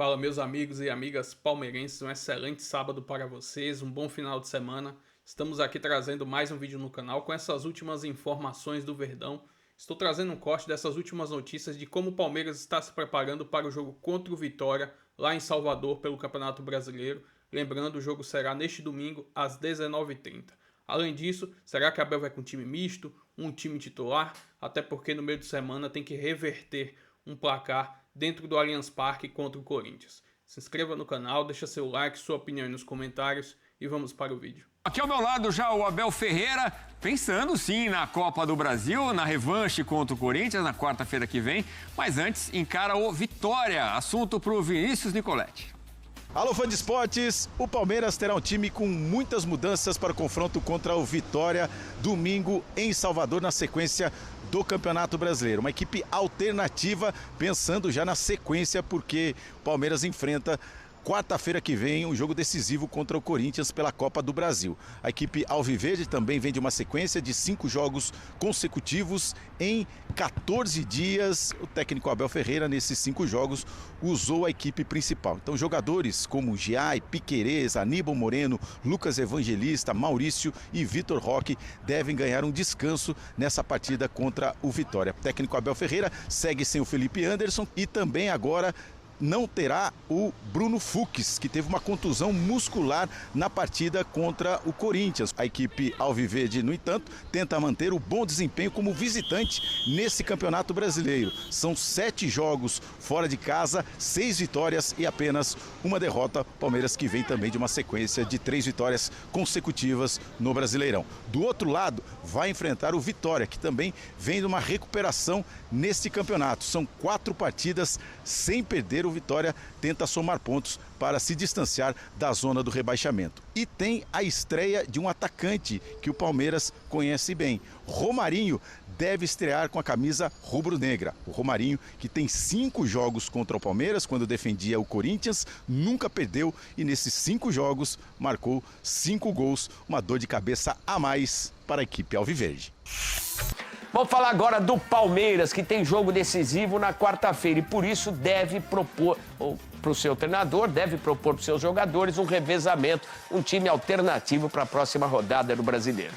Fala, meus amigos e amigas palmeirenses, um excelente sábado para vocês, um bom final de semana. Estamos aqui trazendo mais um vídeo no canal com essas últimas informações do Verdão. Estou trazendo um corte dessas últimas notícias de como o Palmeiras está se preparando para o jogo contra o Vitória, lá em Salvador, pelo Campeonato Brasileiro. Lembrando, o jogo será neste domingo, às 19h30. Além disso, será que Abel vai com um time misto, um time titular? Até porque no meio de semana tem que reverter um placar dentro do Allianz Parque contra o Corinthians. Se inscreva no canal, deixa seu like, sua opinião aí nos comentários e vamos para o vídeo. Aqui ao meu lado já o Abel Ferreira, pensando sim na Copa do Brasil, na revanche contra o Corinthians na quarta-feira que vem, mas antes encara o Vitória, assunto para o Vinícius Nicoletti. Alô, fã de esportes! O Palmeiras terá um time com muitas mudanças para o confronto contra o Vitória, domingo em Salvador, na sequência do Campeonato Brasileiro. Uma equipe alternativa, pensando já na sequência, porque o Palmeiras enfrenta quarta-feira que vem um jogo decisivo contra o Corinthians pela Copa do Brasil. A equipe alviverde também vem de uma sequência de 5 jogos consecutivos em 14 dias. O técnico Abel Ferreira, nesses 5 jogos, usou a equipe principal. Então, jogadores como Giai, Piquerez, Aníbal Moreno, Lucas Evangelista, Maurício e Vitor Roque devem ganhar um descanso nessa partida contra o Vitória. O técnico Abel Ferreira segue sem o Felipe Anderson e também agora não terá o Bruno Fux, que teve uma contusão muscular na partida contra o Corinthians. A equipe alviverde, no entanto, tenta manter o bom desempenho como visitante nesse Campeonato Brasileiro. São 7 jogos fora de casa, 6 vitórias e apenas uma derrota. Palmeiras que vem também de uma sequência de 3 vitórias consecutivas no Brasileirão. Do outro lado, vai enfrentar o Vitória, que também vem de uma recuperação neste campeonato. São 4 partidas sem perder. O Vitória tenta somar pontos para se distanciar da zona do rebaixamento. E tem a estreia de um atacante que o Palmeiras conhece bem. Romarinho deve estrear com a camisa rubro-negra. O Romarinho, que tem 5 jogos contra o Palmeiras, quando defendia o Corinthians, nunca perdeu e nesses 5 jogos marcou 5 gols, uma dor de cabeça a mais para a equipe alviverde. Vamos falar agora do Palmeiras, que tem jogo decisivo na quarta-feira e por isso deve propor para o seu treinador, deve propor para os seus jogadores um revezamento, um time alternativo para a próxima rodada do Brasileiro.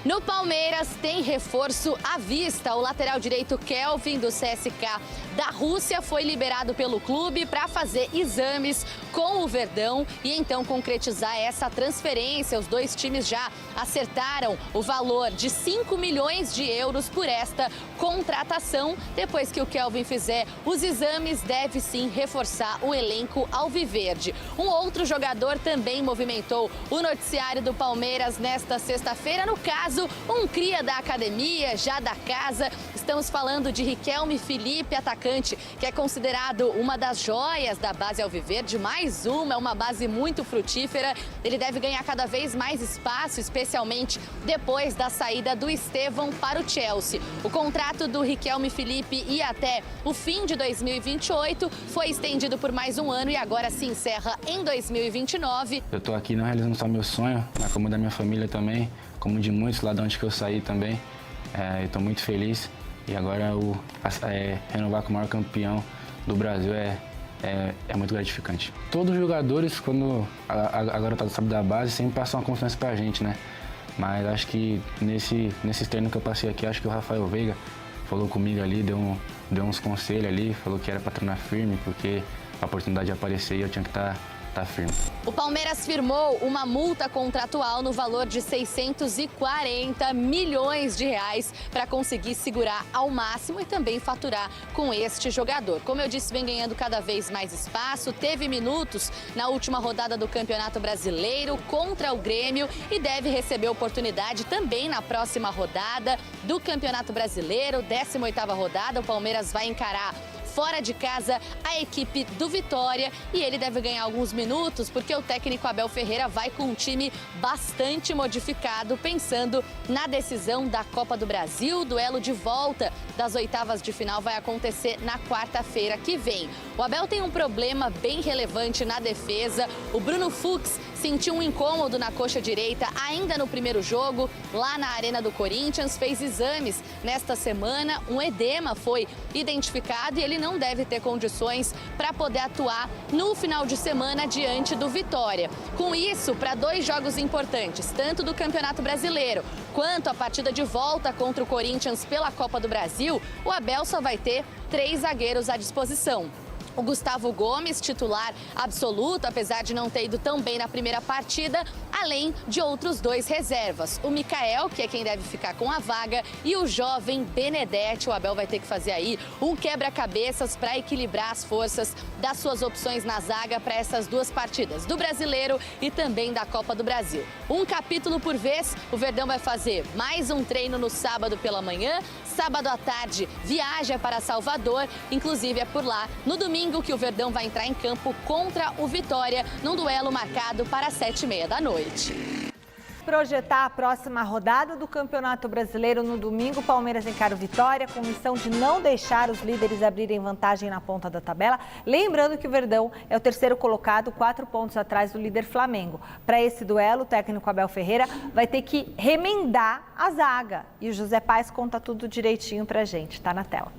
No Palmeiras tem reforço à vista. O lateral direito Kelvin, do CSKA da Rússia, foi liberado pelo clube para fazer exames com o Verdão e então concretizar essa transferência. Os dois times já acertaram o valor de 5 milhões de euros por esta contratação. Depois que o Kelvin fizer os exames, deve sim reforçar o elenco alviverde. Um outro jogador também movimentou o noticiário do Palmeiras nesta sexta-feira, no caso, um cria da academia, já da casa. Estamos falando de Riquelme Felipe, atacante, que é considerado uma das joias da base alviverde, mais uma base muito frutífera. Ele deve ganhar cada vez mais espaço, especialmente depois da saída do Estevão para o Chelsea. O contrato do Riquelme Felipe ia até o fim de 2028, foi estendido por mais um ano e agora se encerra em 2029. Eu tô aqui não realizando só meu sonho, mas como da minha família também, como de muitos lá de onde que eu saí também. Eu tô muito feliz e agora renovar com o maior campeão do Brasil é muito gratificante. Todos os jogadores, quando a garotada sabe da base, sempre passam uma confiança pra gente, né? Mas acho que nesse treino que eu passei aqui, acho que o Rafael Veiga falou comigo ali, deu uns conselhos ali, falou que era pra treinar firme, porque a oportunidade de aparecer eu tinha que estar firme. O Palmeiras firmou uma multa contratual no valor de 640 milhões de reais para conseguir segurar ao máximo e também faturar com este jogador. Como eu disse, vem ganhando cada vez mais espaço, teve minutos na última rodada do Campeonato Brasileiro contra o Grêmio e deve receber oportunidade também na próxima rodada do Campeonato Brasileiro, 18ª rodada. O Palmeiras vai encarar fora de casa a equipe do Vitória e ele deve ganhar alguns minutos porque o técnico Abel Ferreira vai com um time bastante modificado, pensando na decisão da Copa do Brasil. O duelo de volta das oitavas de final vai acontecer na quarta-feira que vem. O Abel tem um problema bem relevante na defesa. O Bruno Fux sentiu um incômodo na coxa direita ainda no primeiro jogo, lá na Arena do Corinthians, fez exames nesta semana, um edema foi identificado e ele não deve ter condições para poder atuar no final de semana diante do Vitória. Com isso, para 2 jogos importantes, tanto do Campeonato Brasileiro quanto a partida de volta contra o Corinthians pela Copa do Brasil, o Abel só vai ter 3 zagueiros à disposição. O Gustavo Gomes, titular absoluto, apesar de não ter ido tão bem na primeira partida, além de outros 2 reservas. O Mikael, que é quem deve ficar com a vaga, e o jovem Benedetti. O Abel vai ter que fazer aí um quebra-cabeças para equilibrar as forças das suas opções na zaga para essas 2 partidas, do Brasileiro e também da Copa do Brasil. Um capítulo por vez, o Verdão vai fazer mais um treino no sábado pela manhã, sábado à tarde viaja para Salvador, inclusive é por lá, no domingo, que o Verdão vai entrar em campo contra o Vitória, num duelo marcado para as 7h30 da noite. Projetar a próxima rodada do Campeonato Brasileiro no domingo, o Palmeiras encara o Vitória com missão de não deixar os líderes abrirem vantagem na ponta da tabela. Lembrando que o Verdão é o 3º colocado, 4 pontos atrás do líder Flamengo. Para esse duelo, o técnico Abel Ferreira vai ter que remendar a zaga. E o José Paes conta tudo direitinho pra gente, tá na tela.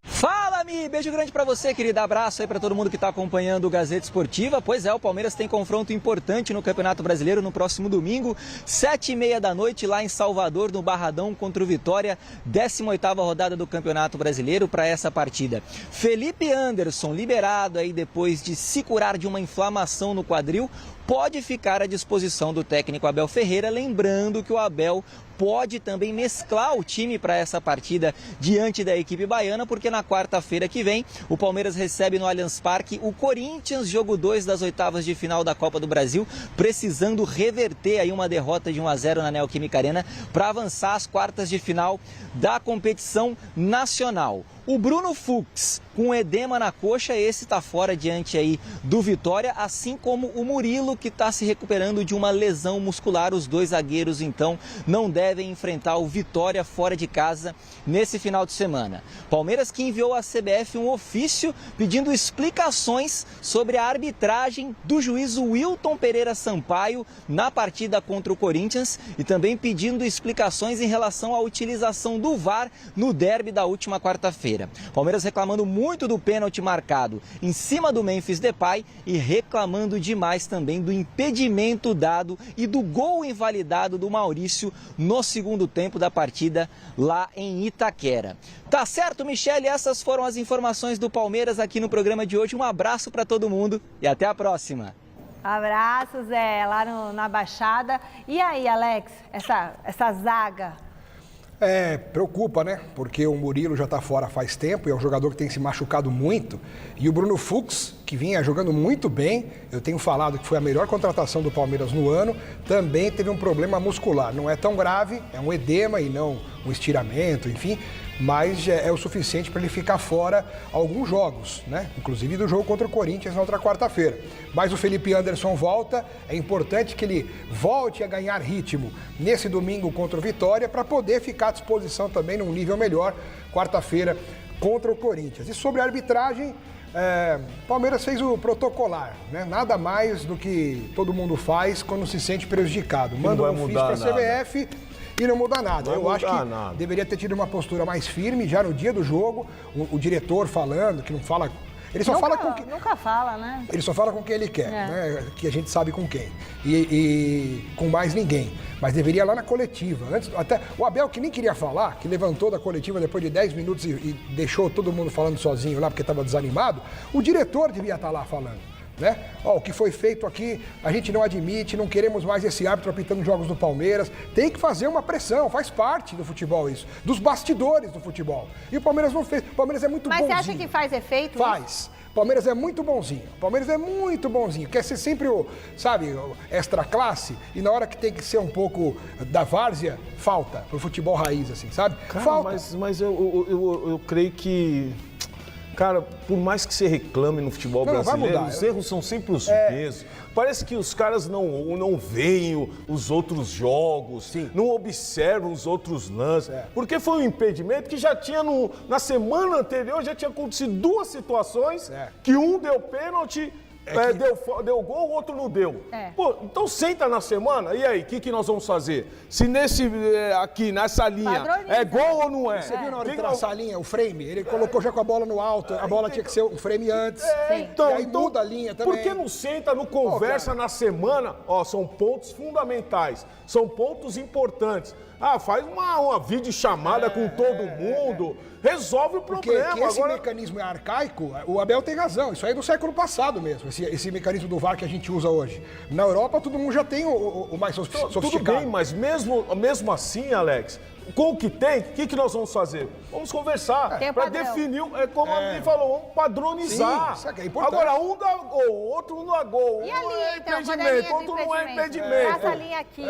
Fala, Mi! Beijo grande pra você, querida. Abraço aí pra todo mundo que tá acompanhando o Gazeta Esportiva. Pois é, o Palmeiras tem confronto importante no Campeonato Brasileiro no próximo domingo, 7h30 da noite, lá em Salvador, no Barradão, contra o Vitória, 18ª rodada do Campeonato Brasileiro para essa partida. Felipe Anderson, liberado aí depois de se curar de uma inflamação no quadril, pode ficar à disposição do técnico Abel Ferreira, lembrando que o Abel pode também mesclar o time para essa partida diante da equipe baiana, porque na quarta-feira que vem o Palmeiras recebe no Allianz Parque o Corinthians, jogo 2 das 8ª de final da Copa do Brasil, precisando reverter aí uma derrota de 1-0 na Neoquímica Arena para avançar às quartas de final da competição nacional. O Bruno Fux, com edema na coxa, esse está fora diante aí do Vitória, assim como o Murilo, que está se recuperando de uma lesão muscular. Os 2 zagueiros, então, não devem enfrentar o Vitória fora de casa nesse final de semana. Palmeiras que enviou à CBF um ofício pedindo explicações sobre a arbitragem do juiz Wilton Pereira Sampaio na partida contra o Corinthians e também pedindo explicações em relação à utilização do VAR no derby da última quarta-feira. Palmeiras reclamando muito do pênalti marcado em cima do Memphis Depay e reclamando demais também do impedimento dado e do gol invalidado do Maurício no segundo tempo da partida lá em Itaquera. Tá certo, Michele? Essas foram as informações do Palmeiras aqui no programa de hoje. Um abraço para todo mundo e até a próxima. Abraço, Zé, lá na Baixada. E aí, Alex, essa zaga? Preocupa, né? Porque o Murilo já está fora faz tempo e é um jogador que tem se machucado muito. E o Bruno Fux, que vinha jogando muito bem, eu tenho falado que foi a melhor contratação do Palmeiras no ano, também teve um problema muscular. Não é tão grave, é um edema e não um estiramento, enfim, mas é o suficiente para ele ficar fora alguns jogos, né? Inclusive do jogo contra o Corinthians na outra quarta-feira. Mas o Felipe Anderson volta, é importante que ele volte a ganhar ritmo nesse domingo contra o Vitória para poder ficar à disposição também num nível melhor quarta-feira contra o Corinthians. E sobre a arbitragem, Palmeiras fez o protocolar, né? Nada mais do que todo mundo faz quando se sente prejudicado. Manda um ofício para a CBF e não muda nada. Eu acho que deveria ter tido uma postura mais firme já no dia do jogo. O diretor falando, que não fala... Ele só fala com quem... Nunca fala, né? Ele só fala com quem ele quer, né? Que a gente sabe com quem. E com mais ninguém. Mas deveria ir lá na coletiva. Antes, até o Abel, que nem queria falar, que levantou da coletiva depois de 10 minutos e deixou todo mundo falando sozinho lá porque estava desanimado, o diretor devia estar lá falando. Né? O que foi feito aqui, a gente não admite, não queremos mais esse árbitro apitando jogos do Palmeiras. Tem que fazer uma pressão, faz parte do futebol isso, dos bastidores do futebol. E o Palmeiras não fez, o Palmeiras é muito bonzinho. Mas você acha que faz efeito? Faz. O Palmeiras é muito bonzinho, o Palmeiras é muito bonzinho. Quer ser sempre o extra classe e na hora que tem que ser um pouco da várzea, falta pro futebol raiz, assim, sabe? Cara, falta. Mas eu creio que... Cara, por mais que você reclame no futebol brasileiro, os erros são sempre os mesmos. Parece que os caras não veem os outros jogos, não observam os outros lances. Porque foi um impedimento que já tinha, na semana anterior, já tinha acontecido 2 situações, que um deu pênalti deu gol, o outro não deu. Pô, então senta na semana, e aí, o que nós vamos fazer? Se aqui, nessa linha, é gol ou não é? Você viu na hora de traçar a linha, o frame? Ele colocou já com a bola no alto, a bola tinha que ser um frame antes. Então, e aí muda a linha também. Por que não senta, não conversa na semana? Ó, são pontos fundamentais, são pontos importantes. Faz uma videochamada com todo mundo, resolve o problema. Porque esse mecanismo é arcaico, o Abel tem razão, isso aí é do século passado mesmo, esse mecanismo do VAR que a gente usa hoje. Na Europa, todo mundo já tem o mais sofisticado. Tudo bem, mas mesmo assim, Alex, com o que tem, o que nós vamos fazer? Vamos conversar para definir, como a Aline falou, vamos padronizar. Sim, isso é importante. Agora, um dá gol, o outro não dá gol. E Um ali, é então, impedimento, outro não é impedimento. Passa a linha aqui.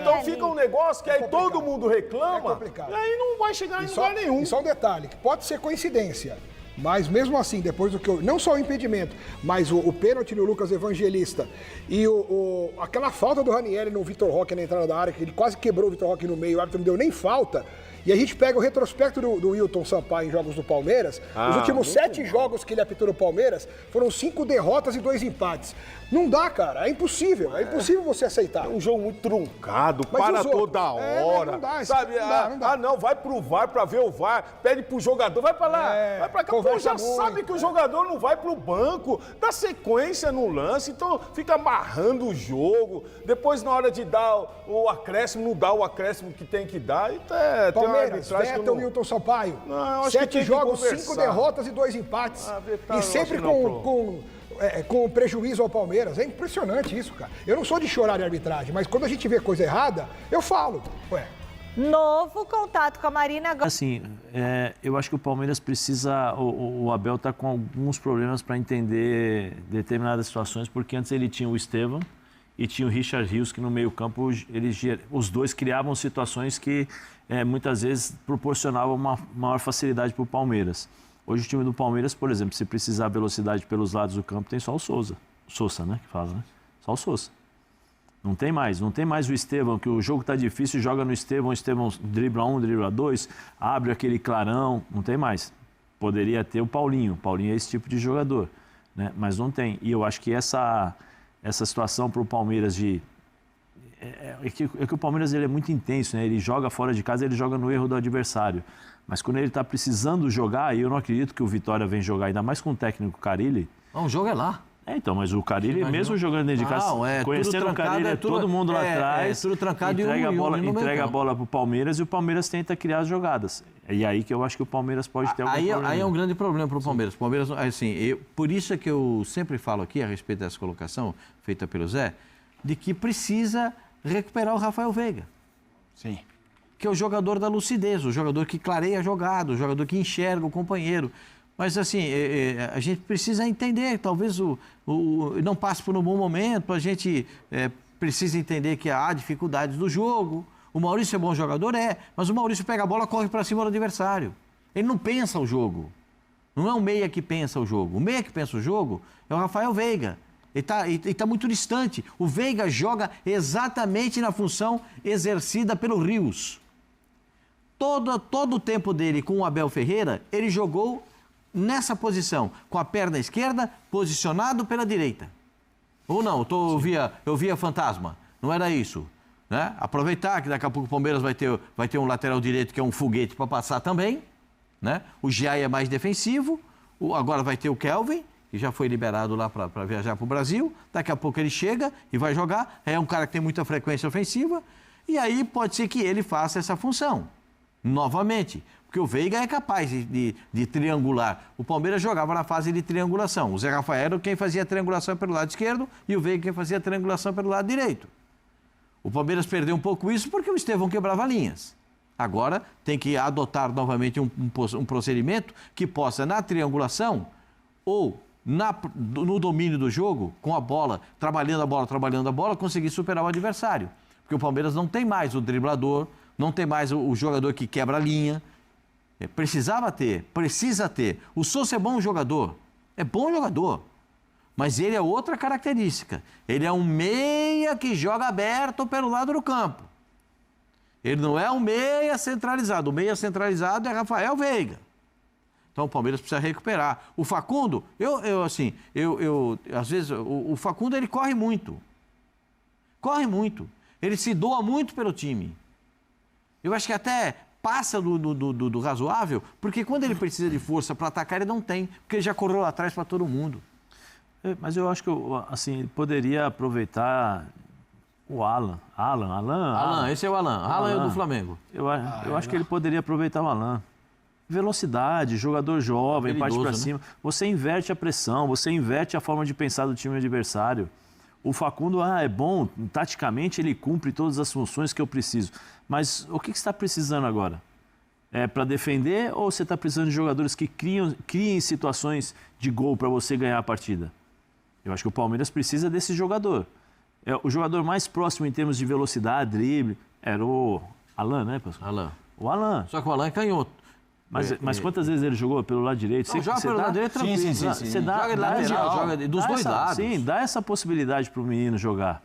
Então fica um negócio que aí todo mundo reclama e aí não vai chegar em lugar nenhum. E só um detalhe, que pode ser coincidência. Mas mesmo assim, depois do que não só o impedimento, mas o pênalti no Lucas Evangelista e aquela falta do Ranieri no Vitor Roque na entrada da área, que ele quase quebrou o Vitor Roque no meio, o árbitro não deu nem falta. E a gente pega o retrospecto do Wilton Sampaio em jogos do Palmeiras. Os últimos 7 jogos que ele apitou no Palmeiras foram 5 derrotas e 2 empates. Não dá, cara. É impossível você aceitar. É um jogo muito truncado, para toda hora. Não dá, sabe? Não dá. Não, vai pro VAR pra ver o VAR, pede pro jogador, vai pra lá, vai pra cá. Pô, já sabe que o jogador não vai pro banco, dá sequência no lance, então fica amarrando o jogo. Depois, na hora de dar o acréscimo, não dá o acréscimo que tem que dar. Palmeiras, veta o Wilton Sampaio. 7 jogos, 5 derrotas e 2 empates. E sempre com prejuízo ao Palmeiras. É impressionante isso, cara. Eu não sou de chorar de arbitragem, mas quando a gente vê coisa errada, eu falo. Novo contato com a Marina agora. Assim, eu acho que o Palmeiras precisa, o Abel está com alguns problemas para entender determinadas situações, porque antes ele tinha o Estevão e tinha o Richard Rios, que no meio-campo os dois criavam situações que muitas vezes proporcionavam uma maior facilidade para o Palmeiras. Hoje o time do Palmeiras, por exemplo, se precisar velocidade pelos lados do campo, tem só o Sousa, né? Que fala, né? Só o Sousa. Não tem mais o Estevão, que o jogo está difícil, joga no Estevão, o Estevão dribla 1, dribla 2, abre aquele clarão, não tem mais. Poderia ter o Paulinho é esse tipo de jogador, né? Mas não tem. E eu acho que essa situação para o Palmeiras é que o Palmeiras ele é muito intenso, né? Ele joga fora de casa, ele joga no erro do adversário. Mas quando ele está precisando jogar, e eu não acredito que o Vitória vem jogar, ainda mais com o técnico Carille. O jogo é lá. Então, mas o Carille, mesmo jogando dentro de casa, conhecendo o Carille, todo mundo lá atrás, tudo trancado entrega a bola para o Palmeiras e o Palmeiras tenta criar as jogadas. E aí que eu acho que o Palmeiras pode ter algum problema. Aí é um grande problema para o Palmeiras. Por isso é que eu sempre falo aqui, a respeito dessa colocação feita pelo Zé, de que precisa recuperar o Rafael Veiga. Sim. Que é o jogador da lucidez, o jogador que clareia a jogada, o jogador que enxerga o companheiro. Mas, assim, a gente precisa entender, talvez não passe por um bom momento, a gente precisa entender que há dificuldades do jogo. O Maurício é bom jogador? Mas o Maurício pega a bola e corre para cima do adversário. Ele não pensa o jogo. Não é o meia que pensa o jogo. O meia que pensa o jogo é o Rafael Veiga. Ele está muito distante. O Veiga joga exatamente na função exercida pelo Rios. Todo o tempo dele com o Abel Ferreira, ele jogou nessa posição, com a perna esquerda posicionado pela direita. Ou não, eu via fantasma, não era isso. Né? Aproveitar que daqui a pouco o Palmeiras vai ter um lateral direito que é um foguete para passar também. Né? O Giai é mais defensivo, agora vai ter o Kelvin, que já foi liberado lá para viajar para o Brasil. Daqui a pouco ele chega e vai jogar, é um cara que tem muita frequência ofensiva, e aí pode ser que ele faça essa função. Novamente, porque o Veiga é capaz de triangular. O Palmeiras jogava na fase de triangulação. O Zé Rafael era quem fazia a triangulação pelo lado esquerdo e o Veiga quem fazia a triangulação pelo lado direito. O Palmeiras perdeu um pouco isso porque o Estevão quebrava linhas. Agora tem que adotar novamente um procedimento que possa, na triangulação ou no domínio do jogo, com a bola, trabalhando a bola, conseguir superar o adversário. Porque o Palmeiras não tem mais o driblador, não tem mais o jogador que quebra a linha. Precisa ter. O Sousa é bom jogador, mas ele é outra característica. Ele é um meia que joga aberto pelo lado do campo. Ele não é um meia centralizado. O meia centralizado é Rafael Veiga. Então o Palmeiras precisa recuperar. O Facundo, às vezes, o Facundo ele corre muito. Corre muito. Ele se doa muito pelo time. Eu acho que até passa do razoável, porque quando ele precisa de força para atacar, ele não tem, porque ele já correu lá atrás para todo mundo. Mas eu acho que assim, ele poderia aproveitar o Alan, esse é o Alan. Alan é o do Flamengo. Eu acho que ele poderia aproveitar o Alan. Velocidade, jogador jovem, parte para cima. Você inverte a pressão, você inverte a forma de pensar do time adversário. O Facundo é bom, taticamente ele cumpre todas as funções que eu preciso. Mas o que você está precisando agora? É para defender ou você está precisando de jogadores que criem situações de gol para você ganhar a partida? Eu acho que o Palmeiras precisa desse jogador. O jogador mais próximo em termos de velocidade, drible, era o Alan, né, pessoal? Alan. O Alan. Só que o Alan é canhoto. Mas quantas vezes ele jogou pelo lado direito? Joga pelo lado direito tranquilo. Você joga lateral, joga dos dois lados. Sim, dá essa possibilidade para o menino jogar.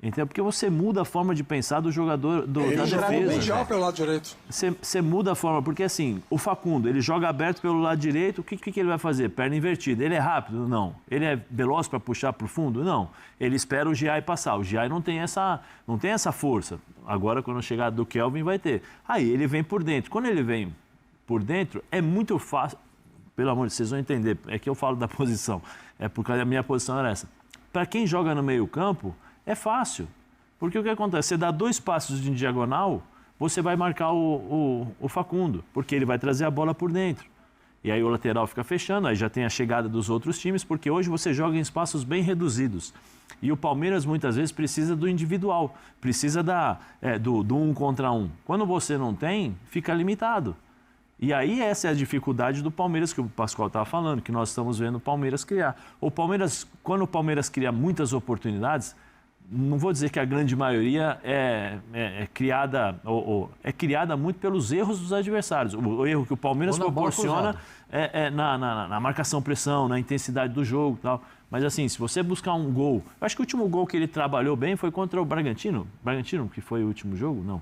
Entendeu? Porque você muda a forma de pensar do jogador da defesa. Ele joga pelo lado direito. Você muda a forma, porque assim, o Facundo, ele joga aberto pelo lado direito, o que ele vai fazer? Perna invertida. Ele é rápido? Não. Ele é veloz para puxar para o fundo? Não. Ele espera o Giai passar. O Giai não tem essa força. Agora, quando chegar do Kelvin, vai ter. Aí ele vem por dentro. Quando ele vem por dentro, é muito fácil. Pelo amor de Deus, vocês vão entender. É que eu falo da posição. É porque a minha posição era essa. Para quem joga no meio-campo, é fácil. Porque o que acontece? Você dá 2 passos de diagonal, você vai marcar o Facundo, porque ele vai trazer a bola por dentro. E aí o lateral fica fechando, aí já tem a chegada dos outros times, porque hoje você joga em espaços bem reduzidos. E o Palmeiras muitas vezes precisa do individual, precisa do 1 contra 1. Quando você não tem, fica limitado. E aí essa é a dificuldade do Palmeiras, que o Pascoal estava falando, que nós estamos vendo o Palmeiras criar. Quando o Palmeiras cria muitas oportunidades, não vou dizer que a grande maioria é criada muito pelos erros dos adversários. O erro que o Palmeiras proporciona é na marcação-pressão, na intensidade do jogo e tal. Mas assim, se você buscar um gol... Eu acho que o último gol que ele trabalhou bem foi contra o Bragantino. Bragantino, que foi o último jogo? Não.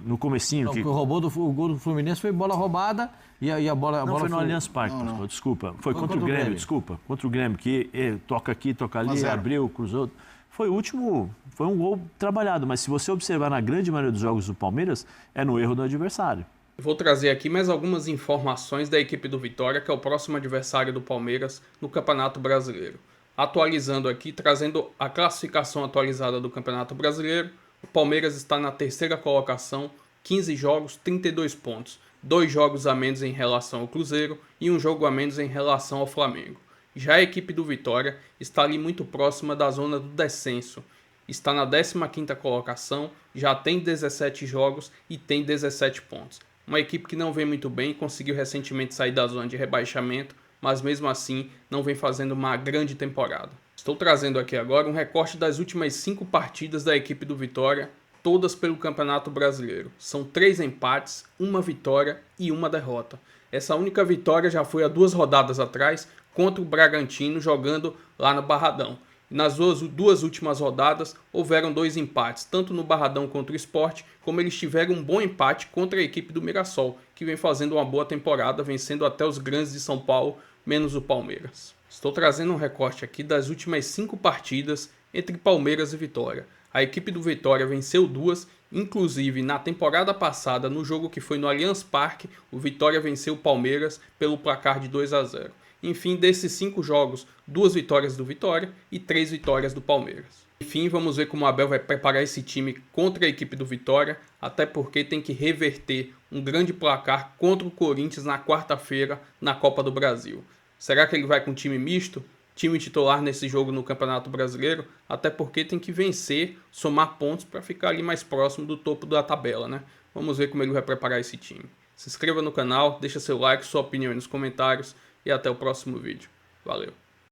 No comecinho... Não, que roubou o gol do Fluminense foi bola roubada e a bola... Não, foi no foi... Allianz Parque, Pascoal, desculpa. Foi contra o Grêmio, desculpa. Contra o Grêmio, que toca aqui, toca ali, abriu, cruzou... Foi o último, foi um gol trabalhado, mas se você observar na grande maioria dos jogos do Palmeiras, é no erro do adversário. Vou trazer aqui mais algumas informações da equipe do Vitória, que é o próximo adversário do Palmeiras no Campeonato Brasileiro. Atualizando aqui, trazendo a classificação atualizada do Campeonato Brasileiro, o Palmeiras está na 3ª colocação, 15 jogos, 32 pontos, 2 jogos a menos em relação ao Cruzeiro e 1 jogo a menos em relação ao Flamengo. Já a equipe do Vitória está ali muito próxima da zona do descenso. Está na 15ª colocação, já tem 17 jogos e tem 17 pontos. Uma equipe que não vem muito bem, conseguiu recentemente sair da zona de rebaixamento, mas mesmo assim não vem fazendo uma grande temporada. Estou trazendo aqui agora um recorte das últimas 5 partidas da equipe do Vitória, todas pelo Campeonato Brasileiro. São 3 empates, 1 vitória e 1 derrota. Essa única vitória já foi há 2 rodadas atrás, contra o Bragantino, jogando lá no Barradão. Nas duas últimas rodadas, houveram 2 empates, tanto no Barradão contra o Sport, como eles tiveram um bom empate contra a equipe do Mirassol, que vem fazendo uma boa temporada, vencendo até os grandes de São Paulo, menos o Palmeiras. Estou trazendo um recorte aqui das últimas 5 partidas entre Palmeiras e Vitória. A equipe do Vitória venceu 2, inclusive na temporada passada, no jogo que foi no Allianz Parque, o Vitória venceu o Palmeiras pelo placar de 2-0. Enfim, desses 5 jogos, 2 vitórias do Vitória e 3 vitórias do Palmeiras. Enfim, vamos ver como o Abel vai preparar esse time contra a equipe do Vitória, até porque tem que reverter um grande placar contra o Corinthians na quarta-feira na Copa do Brasil. Será que ele vai com time misto? Time titular nesse jogo no Campeonato Brasileiro? Até porque tem que vencer, somar pontos para ficar ali mais próximo do topo da tabela, né? Vamos ver como ele vai preparar esse time. Se inscreva no canal, deixa seu like, sua opinião aí nos comentários. E até o próximo vídeo. Valeu!